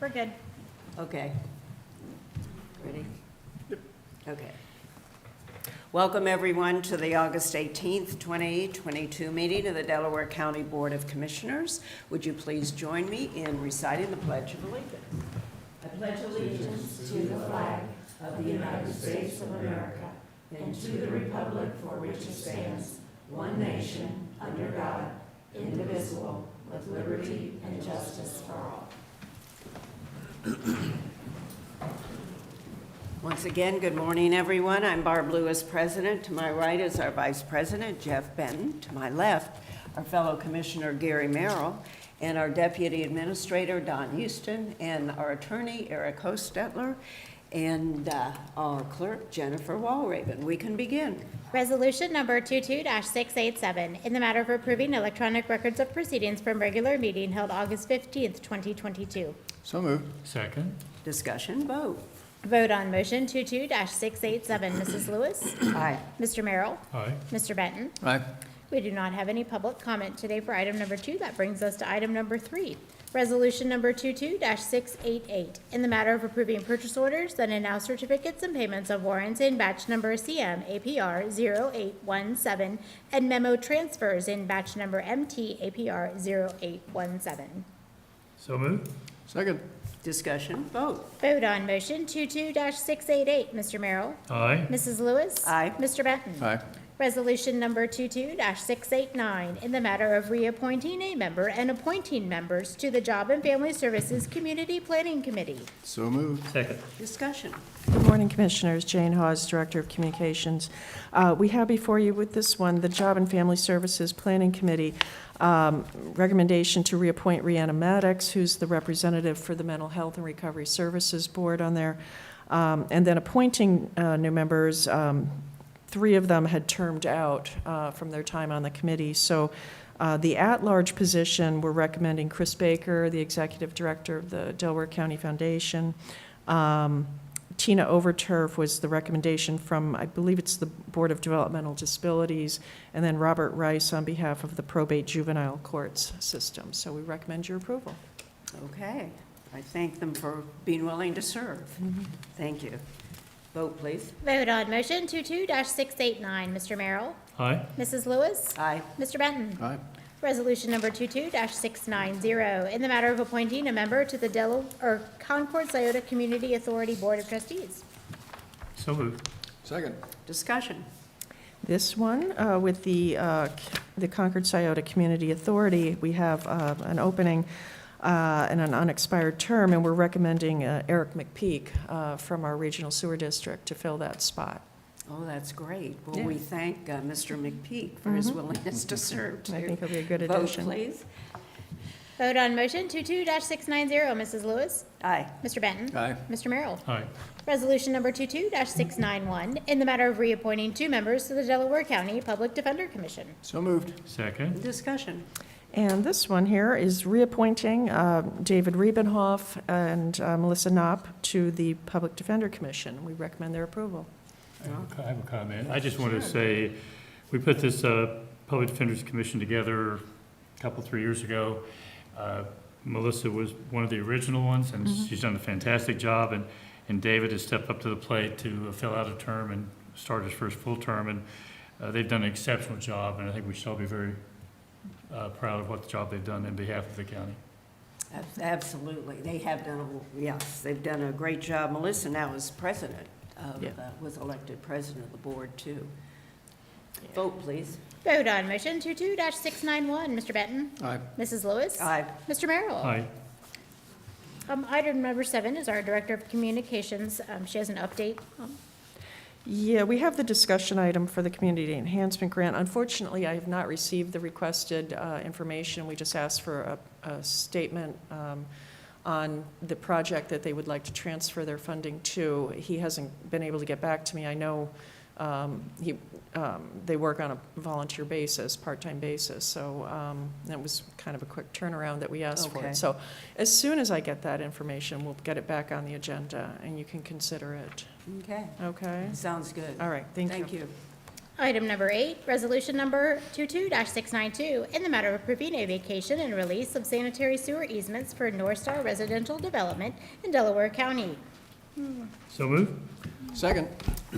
We're good. Okay. Ready? Okay. Welcome, everyone, to the August 18th, 2022 meeting of the Delaware County Board of Commissioners. Would you please join me in reciting the Pledge of Allegiance? I pledge allegiance to the flag of the United States of America and to the republic for which it stands, one nation, under God, indivisible, with liberty and justice for all. Once again, good morning, everyone. I'm Barb Lewis, President. To my right is our Vice President, Jeff Benton. To my left, our fellow Commissioner, Gary Merrill, and our Deputy Administrator, Don Houston, and our Attorney, Eric Hostetler, and our Clerk, Jennifer Walraven. We can begin. Resolution number 22-687, in the matter of approving electronic records of proceedings from regular meeting held August 15th, 2022. So moved. Second. Discussion, vote. Vote on motion 22-687. Mrs. Lewis? Aye. Mr. Merrill? Aye. Mr. Benton? Aye. We do not have any public comment today for item number 2. That brings us to item number 3. Resolution number 22-688, in the matter of approving purchase orders and announce certificates and payments of warrants in batch number CM APR 0817 and memo transfers in batch number MT APR 0817. So moved. Second. Discussion, vote. Vote on motion 22-688. Mr. Merrill? Aye. Mrs. Lewis? Aye. Mr. Benton? Aye. Resolution number 22-689, in the matter of reappointing a member and appointing members to the Job and Family Services Community Planning Committee. So moved. Second. Discussion. Good morning, Commissioners. Jane Hawes, Director of Communications. We have before you with this one the Job and Family Services Planning Committee recommendation to reappoint Rhianna Maddox, who's the representative for the Mental Health and Recovery Services Board on there, and then appointing new members. 3 of them had termed out from their time on the committee. So the at-large position, we're recommending Chris Baker, the Executive Director of the Delaware County Foundation. Tina Overturf was the recommendation from, I believe it's the Board of Developmental Disabilities, and then Robert Rice on behalf of the Probate Juvenile Courts System. So we recommend your approval. Okay. I thank them for being willing to serve. Thank you. Vote, please. Vote on motion 22-689. Mr. Merrill? Aye. Mrs. Lewis? Aye. Mr. Benton? Aye. Resolution number 22-690, in the matter of appointing a member to the Delaware Concord Scioto Community Authority Board of Trustees. So moved. Second. Discussion. This one, with the Concord Scioto Community Authority, we have an opening and an unexpired term, and we're recommending Eric McPeak from our Regional Sewer District to fill that spot. Oh, that's great. Well, Yeah. we thank Mr. McPeak for his willingness to serve, too. I think it'll be a good Vote, addition. please. Vote on motion 22-690. Mrs. Lewis? Aye. Mr. Benton? Aye. Mr. Merrill? Aye. Resolution number 22-691, in the matter of reappointing 2 members to the Delaware County Public Defender Commission. So moved. Second. Discussion. And this one here is reappointing David Riebenhoff and Melissa Knopp to the Public Defender Commission. We recommend their approval. I have a comment. I just want to say, we put this Public Defenders Commission together a couple, 3 years ago. Melissa was one of the original ones, and she's done a fantastic job. And David has stepped up to the plate to fill out a term and start his first full term. And they've done an exceptional job, and I think we should all be very proud of what the job they've done in behalf of the county. Absolutely. They have done, yes, they've done a great job. Melissa now is president of, Yeah. was elected president of the board, too. Vote, please. Vote on motion 22-691. Mr. Benton? Aye. Mrs. Lewis? Aye. Mr. Merrill? Aye. Item number 7 is our Director of Communications. She has an update. Yeah, we have the discussion item for the Community Enhancement Grant. Unfortunately, I have not received the requested information. We just asked for a statement on the project that they would like to transfer their funding to. He hasn't been able to get back to me. I know they work on a volunteer basis, part-time basis, so that was kind of a quick turnaround that we asked for Okay. it. So as soon as I get that information, we'll get it back on the agenda, and you can consider it. Okay. Okay? Sounds good. All right, thank you. Thank you. Item number 8, resolution number 22-692, in the matter of approving a vacation and release of sanitary sewer easements for North Star Residential Development in Delaware County. So moved. Second.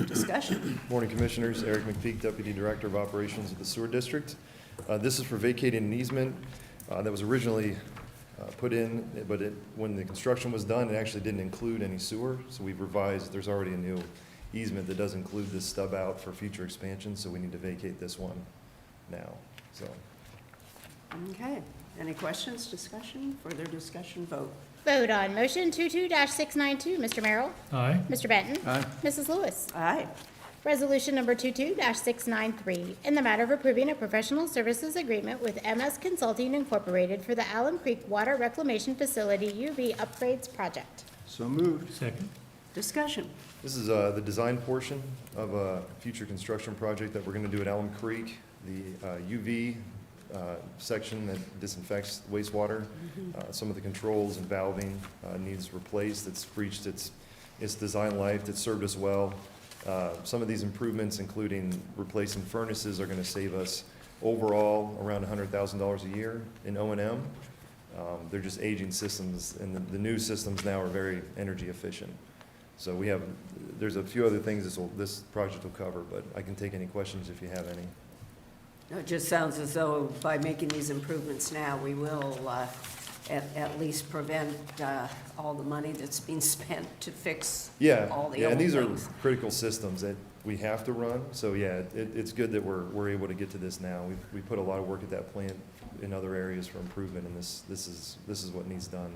Discussion. Morning, Commissioners. Eric McPeak, Deputy Director of Operations of the Sewer District. This is for vacating an easement that was originally put in, but when the construction was done, it actually didn't include any sewer. So we've revised, there's already a new easement that does include this stub out for future expansion, so we need to vacate this one now. So, Okay. Any questions, discussion, further discussion, vote? Vote on motion 22-692. Mr. Merrill? Aye. Mr. Benton? Aye. Mrs. Lewis? Aye. Resolution number 22-693, in the matter of approving a professional services agreement with MS Consulting Incorporated for the Alum Creek Water Reclamation Facility UV Upgrades Project. So moved. Second. Discussion. this is the design portion of a future construction project that we're going to do at Elm Creek. The UV section that disinfects wastewater, some of the controls and valving needs replaced. It's reached its design life. It's served us well. Some of these improvements, including replacing furnaces, are going to save us overall around $100,000 a year in O&M. They're just aging systems, and the new systems now are very energy efficient. So there's a few other things this project will cover, but I can take any questions if you have any. It just sounds as though by making these improvements now, we will at least prevent all the money that's being spent to fix all the Yeah, old and these are things. critical systems that we have to run. So yeah, it's good that we're able to get to this now. We put a lot of work at that plant in other areas for improvement, and this is what needs done.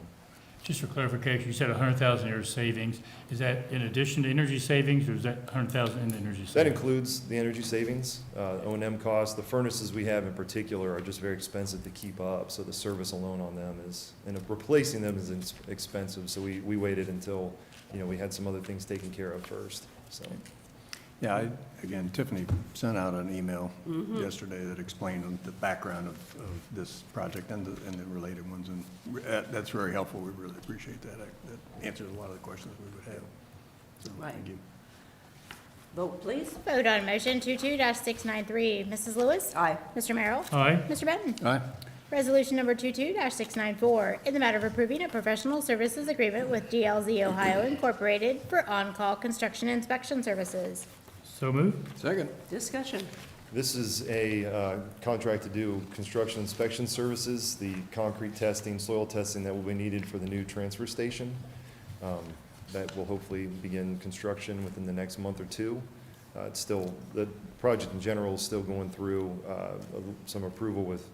Just for clarification, you said 100,000 a year savings. Is that in addition to energy savings, or is that 100,000 in energy savings? That includes the energy savings, O&M costs. The furnaces we have in particular are just very expensive to keep up, so the service alone on them and replacing them is expensive. So we waited until, we had some other things taken care of first, so. Yeah, again, Tiffany sent out an email yesterday that explained the background of this project and the related ones, and that's very helpful. We really appreciate that. That answers a lot of the questions we would have. So, Right. thank you. Vote, please. Vote on motion 22-693. Mrs. Lewis? Aye. Mr. Merrill? Aye. Mr. Benton? Aye. Resolution number 22-694, in the matter of approving a professional services agreement with DLZ Ohio Incorporated for on-call construction inspection services. So moved. Second. Discussion. This is a contract to do construction inspection services, the concrete testing, soil testing that will be needed for the new transfer station. That will hopefully begin construction within the next month or two. The project in general is still going through some approval with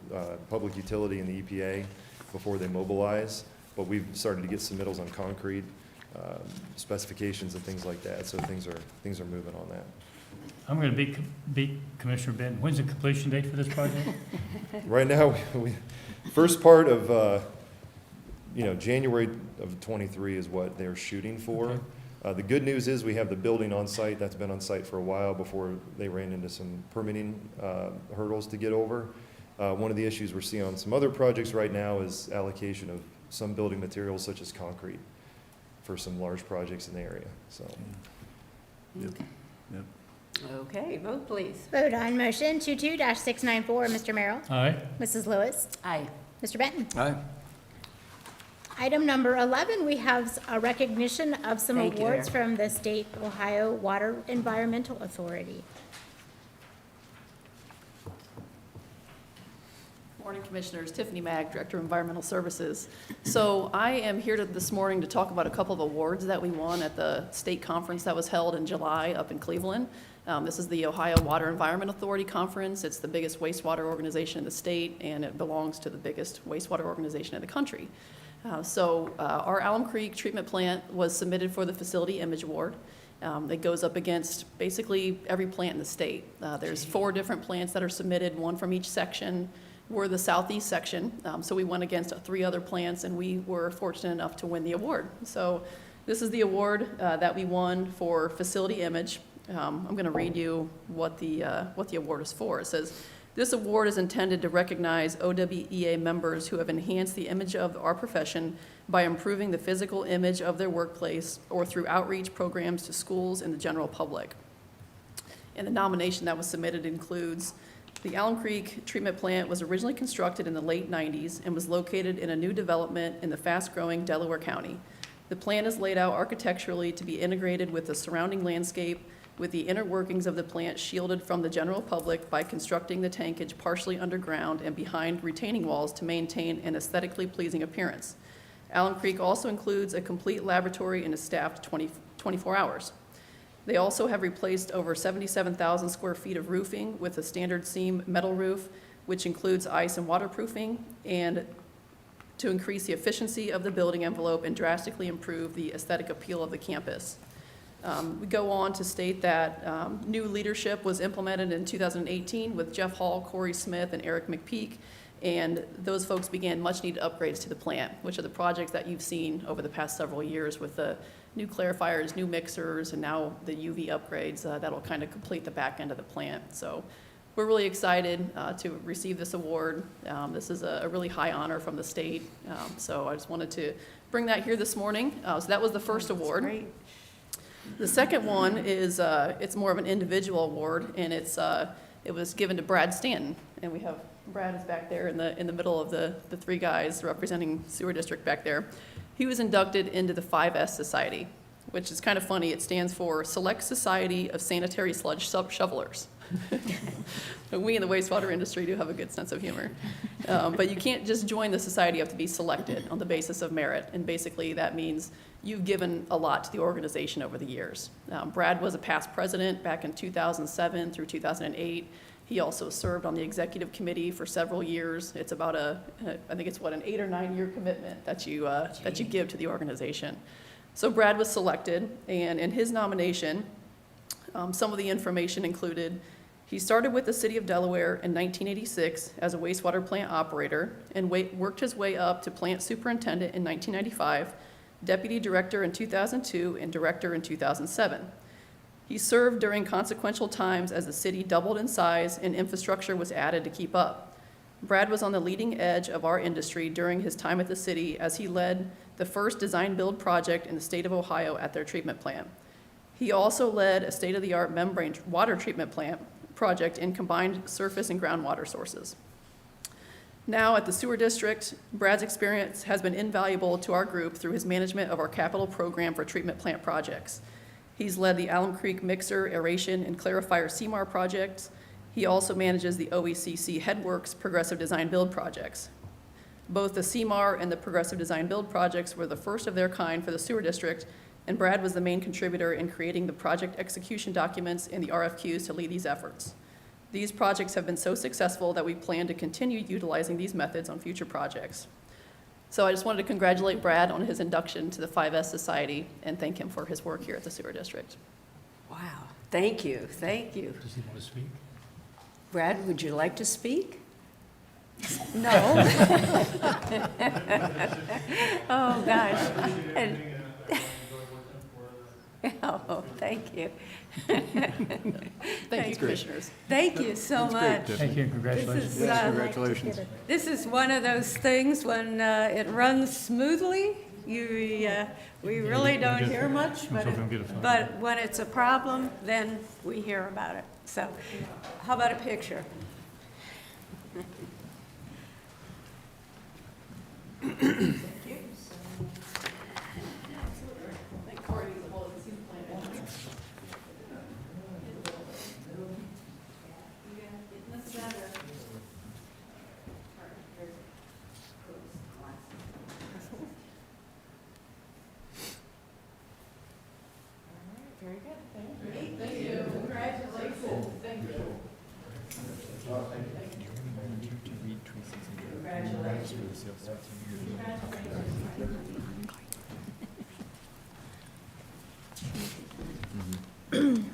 public utility and the EPA before they mobilize, but we've started to get submittals on concrete specifications and things like that, so things are moving on that. I'm going to beat Commissioner Benton. When's the completion date for this project? Right now, first part of, January of '23 is what they're shooting for. Okay. The good news is we have the building on site. That's been on site for a while before they ran into some permitting hurdles to get over. One of the issues we're seeing on some other projects right now is allocation of some building materials such as concrete for some large projects in the area, so. Yep. Okay, vote, please. Vote on motion 22-694. Mr. Merrill? Aye. Mrs. Lewis? Aye. Mr. Benton? Aye. Item number 11, we have a recognition of some Thank you, awards Erin. from the State Ohio Water Environmental Authority. Morning, Commissioners. Tiffany Mag, Director of Environmental Services. So I am here this morning to talk about a couple of awards that we won at the state conference that was held in July up in Cleveland. This is the Ohio Water Environment Authority Conference. It's the biggest wastewater organization in the state, and it belongs to the biggest wastewater organization in the country. Our Alum Creek treatment plant was submitted for the Facility Image Award. It goes up against basically every plant in the state. There's 4 different plants that are submitted, one from each section. We're the southeast section, so we went against 3 other plants, and we were fortunate enough to win the award. So this is the award that we won for facility image. I'm going to read you what the award is for. It says, "This award is intended to recognize OWEA members who have enhanced the image of our profession by improving the physical image of their workplace or through outreach programs to schools and the general public. And the nomination that was submitted includes the Alum Creek treatment plant was originally constructed in the late 90s and was located in a new development in the fast-growing Delaware County. The plant is laid out architecturally to be integrated with the surrounding landscape, with the inner workings of the plant shielded from the general public by constructing the tankage partially underground and behind retaining walls to maintain an aesthetically pleasing appearance. Alum Creek also includes a complete laboratory and is staffed 24 hours. They also have replaced over 77,000 square feet of roofing with a standard seam metal roof, which includes ice and waterproofing, and to increase the efficiency of the building envelope and drastically improve the aesthetic appeal of the campus. We go on to state that new leadership was implemented in 2018 with Jeff Hall, Corey Smith, and Eric McPeak, and those folks began much-needed upgrades to the plant, which are the projects that you've seen over the past several years with the new clarifiers, new mixers, and now the UV upgrades that'll kind of complete the back end of the plant. So we're really excited to receive this award. This is a really high honor from the state, so I just wanted to bring that here this morning. So that was the first award. Great. The second one is, it's more of an individual award, and it was given to Brad Stanton. And we have, Brad is back there in the middle of the three guys representing Sewer District back there. He was inducted into the 5S Society, which is kind of funny. It stands for Select Society of Sanitary Sludge Shovelers. We in the wastewater industry do have a good sense of humor. But you can't just join the society, you have to be selected on the basis of merit. And basically that means you've given a lot to the organization over the years. Brad was a past president back in 2007 through 2008. He also served on the executive committee for several years. It's about I think it's an 8 or 9 year commitment that you give to the organization. So Brad was selected, and in his nomination, some of the information included, he started with the city of Delaware in 1986 as a wastewater plant operator and worked his way up to plant superintendent in 1995, deputy director in 2002, and director in 2007. He served during consequential times as the city doubled in size and infrastructure was added to keep up. Brad was on the leading edge of our industry during his time at the city as he led the first design-build project in the state of Ohio at their treatment plant. He also led a state-of-the-art membrane water treatment plant project in combined surface and groundwater sources. Now at the Sewer District, Brad's experience has been invaluable to our group through his management of our capital program for treatment plant projects. He's led the Alum Creek Mixer, Aeration, and Clarifier CMAR projects. He also manages the OECC Headworks Progressive Design Build projects. Both the CMAR and the Progressive Design Build projects were the first of their kind for the Sewer District, and Brad was the main contributor in creating the project execution documents and the RFQs to lead these efforts. These projects have been so successful that we plan to continue utilizing these methods on future projects. So I just wanted to congratulate Brad on his induction to the 5S Society and thank him for his work here at the Sewer District. Wow, thank you, thank you. Does he want to speak? Brad, would you like to speak? No. Oh, gosh. Oh, thank you. Thank you, commissioners. Thank you so much. Thank you, and congratulations. This is, Congratulations. this is one of those things when it runs smoothly, we really don't hear much, but when it's a problem, then we hear about it. So how about a picture? Very good. Thank you. Congratulations. Thank you.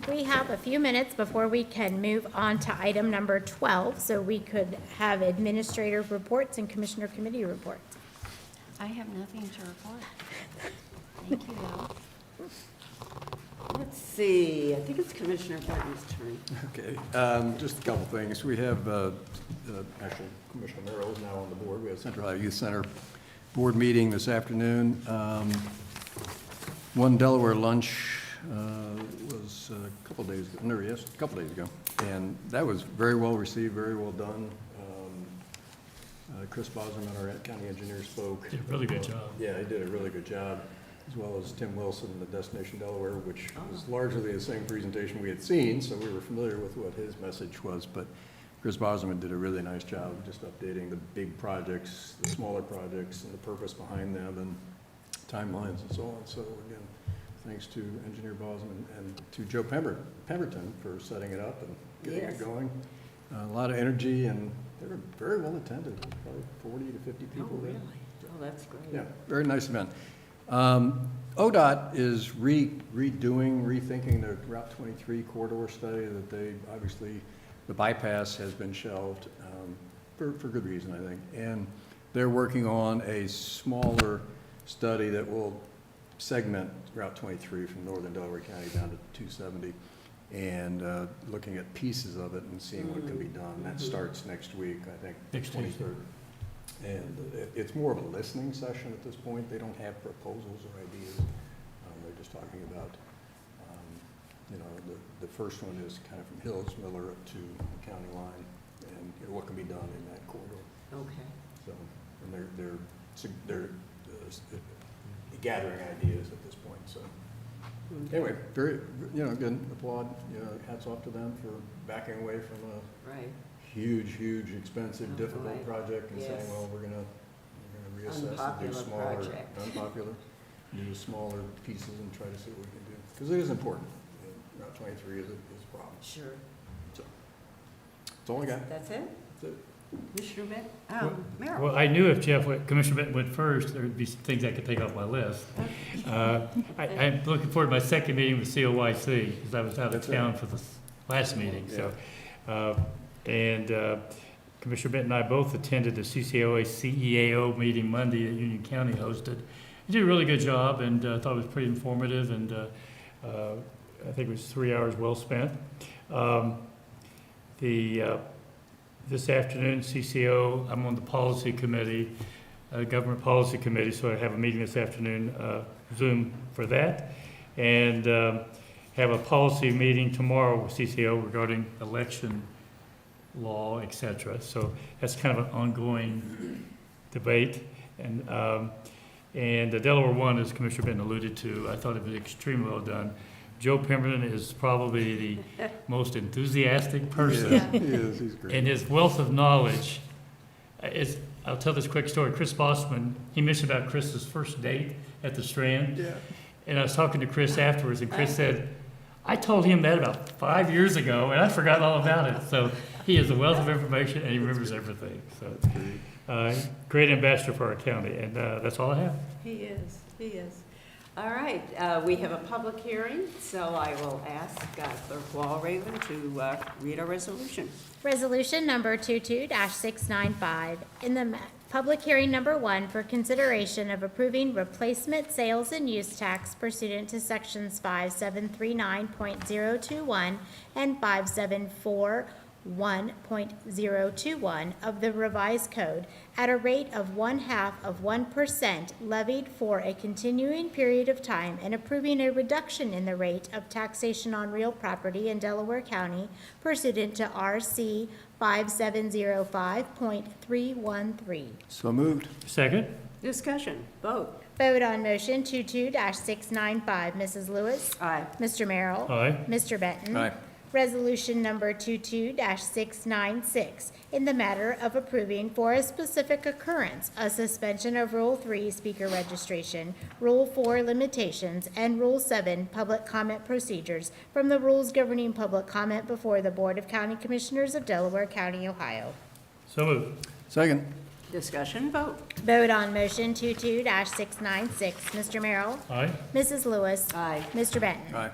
We have a few minutes before we can move on to item number 12, so we could have administrative reports and commissioner committee reports. I have nothing to report. Thank you, though. Let's see, I think it's Commissioner Burton's turn. Okay, just a couple things. We have, actually, Commissioner Merrill is now on the board. We have Central Ohio Youth Center board meeting this afternoon. One Delaware lunch was was a couple days, no, yes, a couple days ago. And that was very well received, very well done. Chris Bosman, our county engineer, spoke. Did a really good job. Yeah, he did a really good job, as well as Tim Wilson, the Destination Delaware, which was largely the same presentation we had seen, so we were familiar with what his message was. But Chris Bosman did a really nice job of just updating the big projects, the smaller projects, and the purpose behind them, and timelines and so on. So again, thanks to Engineer Bosman and to Joe Pemberton for setting it up and getting it going. A lot of energy, and they were very well attended, probably 40 to 50 people there. Oh, that's great. Yeah, very nice event. ODOT is rethinking the Route 23 corridor study that they, obviously, the bypass has been shelved for good reason, I think. And they're working on a smaller study that will segment Route 23 from northern Delaware County down to 270, and looking at pieces of it and seeing what can be done. That starts next week, I think, Next Tuesday. 23rd. And it's more of a listening session at this point. They don't have proposals or ideas. They're just talking about, the first one is kind of from Hills Miller up to the county line, and what can be done in that corridor. Okay. So, and they're gathering ideas at this point. So anyway, very, again, applaud, hats off to them for backing away from a Right. huge, expensive, difficult right. project and saying, Yes. well, we're gonna reassess and do Unpopular smaller, project. unpopular, do smaller pieces and try to see what we can do. Because it is important. Route 23 is a problem. Sure. So, that's all I got. That's it? That's it. Commissioner Bennett? Well- Merrill? Well, I knew if Commissioner Benton went first, there would be some things I could take off my list. I'm looking forward to my second meeting with COYC, because I was out of That's it. town for the last meeting, so. Commissioner Benton and I both attended the CCOA CEAO meeting Monday that Union County hosted. He did a really good job, and I thought it was pretty informative, and I think it was 3 hours well spent. This afternoon, CCO, I'm on the policy committee, government policy committee, so I have a meeting this afternoon, Zoom for that. And have a policy meeting tomorrow with CCO regarding election law, et cetera. So that's kind of an ongoing debate. And the Delaware one, as Commissioner Benton alluded to, I thought it was extremely well done. Joe Pemberton is probably the most enthusiastic person. He is, he's great. And his wealth of knowledge I'll tell this quick story. Chris Bossman, he mentioned about Chris's first date at the Strand. Yeah. And I was talking to Chris afterwards, and Chris said, I told him that about 5 years ago, and I forgot all about it. So he has a wealth of information, and he remembers everything. So great ambassador for our county, and that's all I have. He is. All right, we have a public hearing, so I will ask Clerk Walraven to read our resolution. Resolution number 22-695, in the public hearing number 1 for consideration of approving replacement sales and use tax pursuant to sections 5739.021 and 5741.021 of the revised code at a rate of 0.5% levied for a continuing period of time, and approving a reduction in the rate of taxation on real property in Delaware County pursuant to RC 5705.313. So moved. Second? Discussion, vote. Vote on motion 22-695. Mrs. Lewis? Aye. Mr. Merrill? Aye. Mr. Benton? Aye. Resolution number 22-696, in the matter of approving for a specific occurrence a suspension of Rule 3 speaker registration, Rule 4 limitations, and Rule 7 public comment procedures from the rules governing public comment before the Board of County Commissioners of Delaware County, Ohio. So moved. Second. Discussion, vote. Vote on motion 22-696. Mr. Merrill? Aye. Mrs. Lewis? Aye. Mr. Benton? Aye.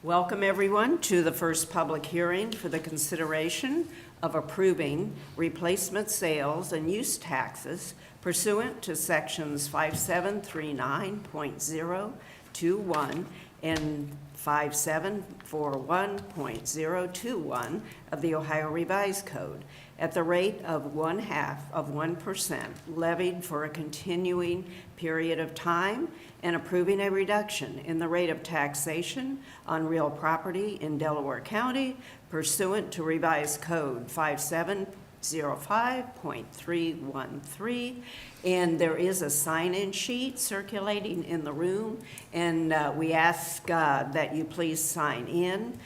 Welcome, everyone, to the first public hearing for the consideration of approving replacement sales and use taxes pursuant to sections 5739.021 57.21 and 5741.021 of the Ohio Revised Code at the rate of 0.5% levied for a continuing period of time, and approving a reduction in the rate of taxation on real property in Delaware County pursuant to Revised Code 5705.313. And there is a sign-in sheet circulating in the room, and we ask that you please sign in.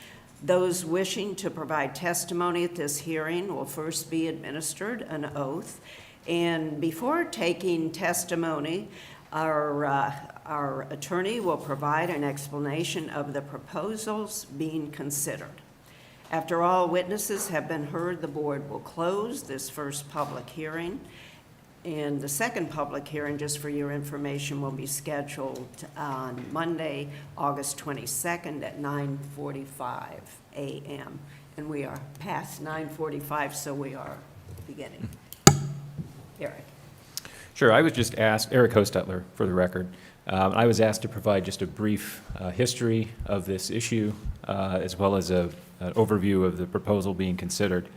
Those wishing to provide testimony at this hearing will first be administered an oath. And before taking testimony, our attorney will provide an explanation of the proposals being considered. After all witnesses have been heard, the board will close this first public hearing. And the second public hearing, just for your information, will be scheduled on Monday, August 22nd at 9:45 a.m. And we are past 9:45, so we are beginning. Eric. Sure, I was just asked, Eric Hostetler, for the record. I was asked to provide just a brief history of this issue, as well as an overview of the proposal being considered.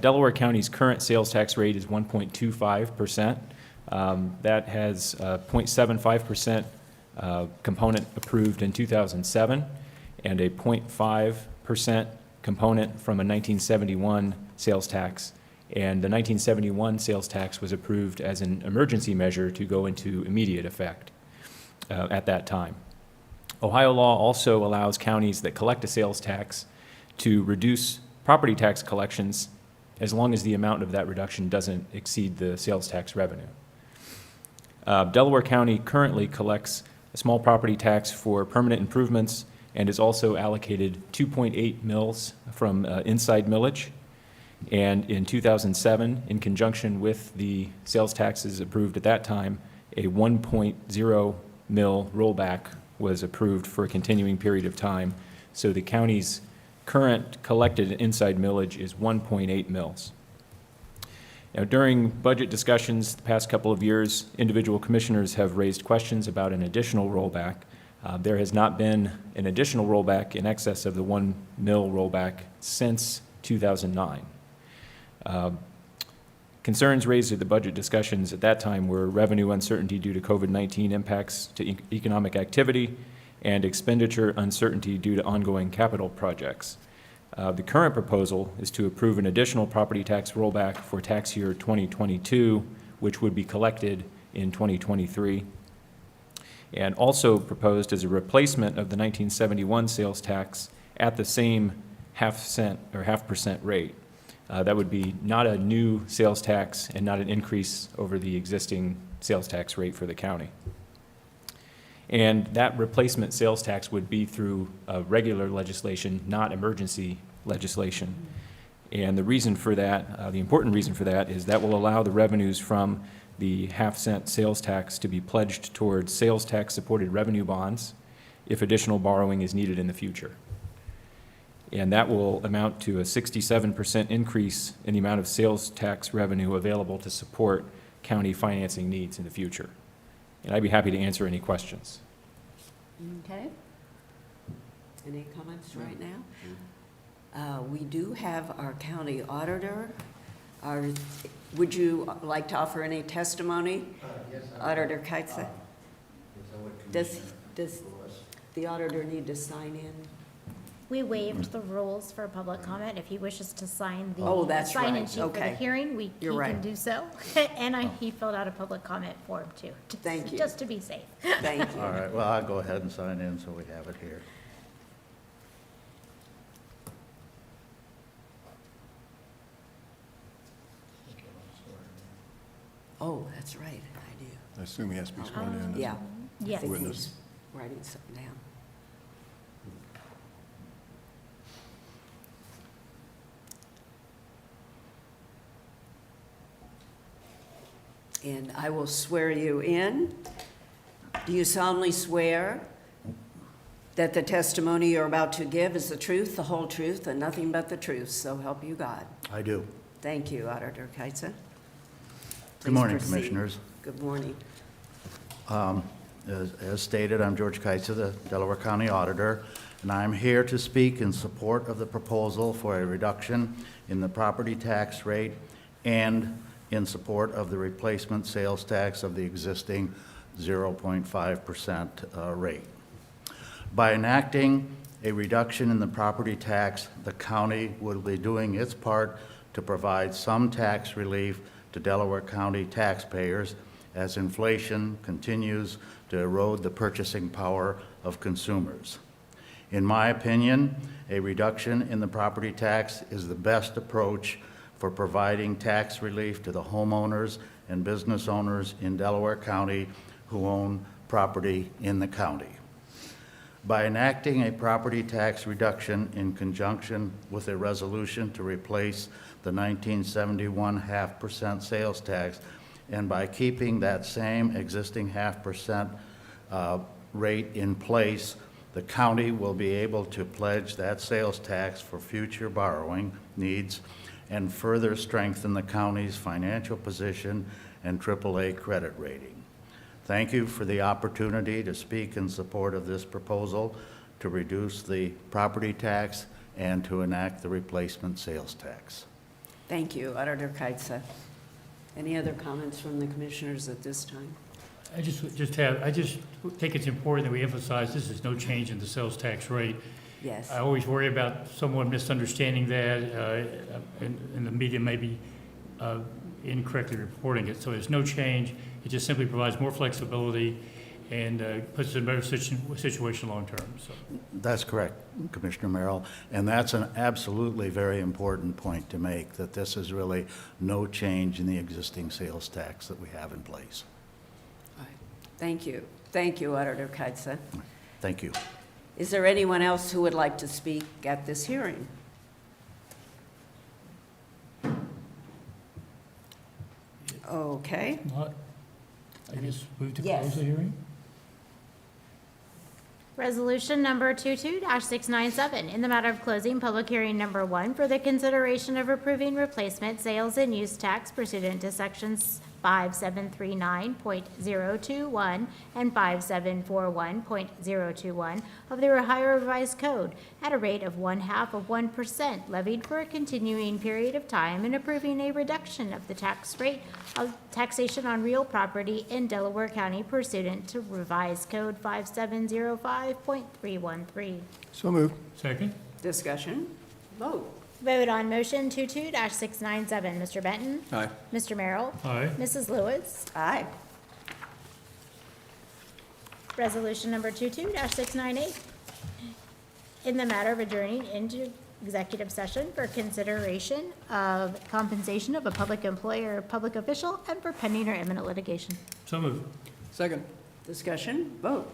Delaware County's current sales tax rate is 1.25%. That has a 0.75% component approved in 2007 and a 0.5% component from a 1971 sales tax. And the 1971 sales tax was approved as an emergency measure to go into immediate effect at that time. Ohio law also allows counties that collect a sales tax to reduce property tax collections as long as the amount of that reduction doesn't exceed the sales tax revenue. Delaware County currently collects a small property tax for permanent improvements and is also allocated 2.8 mils from inside millage. And in 2007, in conjunction with the sales taxes approved at that time, a 1.0 mil rollback was approved for a continuing period of time. So the county's current collected inside millage is 1.8 mils. Now, during budget discussions the past couple of years, individual commissioners have raised questions about an additional rollback. There has not been an additional rollback in excess of the 1 mil rollback since 2009. Concerns raised at the budget discussions at that time were revenue uncertainty due to COVID-19 impacts to economic activity and expenditure uncertainty due to ongoing capital projects. The current proposal is to approve an additional property tax rollback for tax year 2022, which would be collected in 2023, and also proposed as a replacement of the 1971 sales tax at the same half percent rate. That would be not a new sales tax and not an increase over the existing sales tax rate for the county. And that replacement sales tax would be through regular legislation, not emergency legislation. And the reason for that, the important reason for that, is that will allow the revenues from the half-cent sales tax to be pledged towards sales tax-supported revenue bonds if additional borrowing is needed in the future. And that will amount to a 67% increase in the amount of sales tax revenue available to support county financing needs in the future. And I'd be happy to answer any questions. Okay. Any comments right now? We do have our county auditor. Would you like to offer any testimony? Yes. Auditor Keitze? Does the auditor need to sign in? We waived the rules for public comment. If he wishes to sign the Oh, that's sign-in right. sheet for the Okay. hearing, he You're right. can do so. And he filled out a public comment form too. Thank you. Just to be safe. Thank you. All right, well, I'll go ahead and sign in so we have it here. Oh, that's right, I do. I assume he has to be sworn in. Yeah. Yes. I think Witness. he's writing something down. And I will swear you in. Do you solemnly swear that the testimony you're about to give is the truth, the whole truth, and nothing but the truth, so help you God? I do. Thank you, Auditor Keitze. Good morning, Please proceed. Commissioners. Good morning. As stated, I'm George Keitsa, the Delaware County Auditor, and I'm here to speak in support of the proposal for a reduction in the property tax rate and in support of the replacement sales tax of the existing 0.5% rate. By enacting a reduction in the property tax, the county will be doing its part to provide some tax relief to Delaware County taxpayers as inflation continues to erode the purchasing power of consumers. In my opinion, a reduction in the property tax is the best approach for providing tax relief to the homeowners and business owners in Delaware County who own property in the county. By enacting a property tax reduction in conjunction with a resolution to replace the 1971 0.5% sales tax, and by keeping that same existing 0.5% rate in place, the county will be able to pledge that sales tax for future borrowing needs and further strengthen the county's financial position and AAA credit rating. Thank you for the opportunity to speak in support of this proposal to reduce the property tax and to enact the replacement sales tax. Thank you, Auditor Keitsa. Any other comments from the commissioners at this time? I just think it's important that we emphasize this is no change in the sales tax rate. Yes. I always worry about someone misunderstanding that, and the media maybe incorrectly reporting it. So there's no change. It just simply provides more flexibility and puts us in a better situation long-term. So. That's correct, Commissioner Merrill, and that's an absolutely very important point to make, that this is really no change in the existing sales tax that we have in place. All right. Thank you. Thank you, Auditor Keitsa. Thank you. Is there anyone else who would like to speak at this hearing? Okay. Not, I guess move to Yes. close the hearing? Resolution number 22-697, in the matter of closing public hearing number 1 for the consideration of approving replacement sales and use tax pursuant to sections 5739.021 and 5741.021 of the Ohio Revised Code at a rate of 0.5% levied for a continuing period of time, and approving a reduction of the tax rate of taxation on real property in Delaware County pursuant to Revised Code 5705.313. So moved. Second? Discussion? Vote. Vote on motion 22-697. Mr. Benton? Aye. Mr. Merrill? Aye. Mrs. Lewis? Aye. Resolution number 22-698, in the matter of adjourning into executive session for consideration of compensation of a public employee or public official and for pending or imminent litigation. So moved. Second. Discussion? Vote.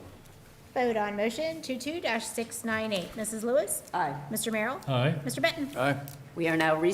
Vote on motion 22-698. Mrs. Lewis? Aye. Mr. Merrill? Aye. Mr. Benton? Aye. We are now recessed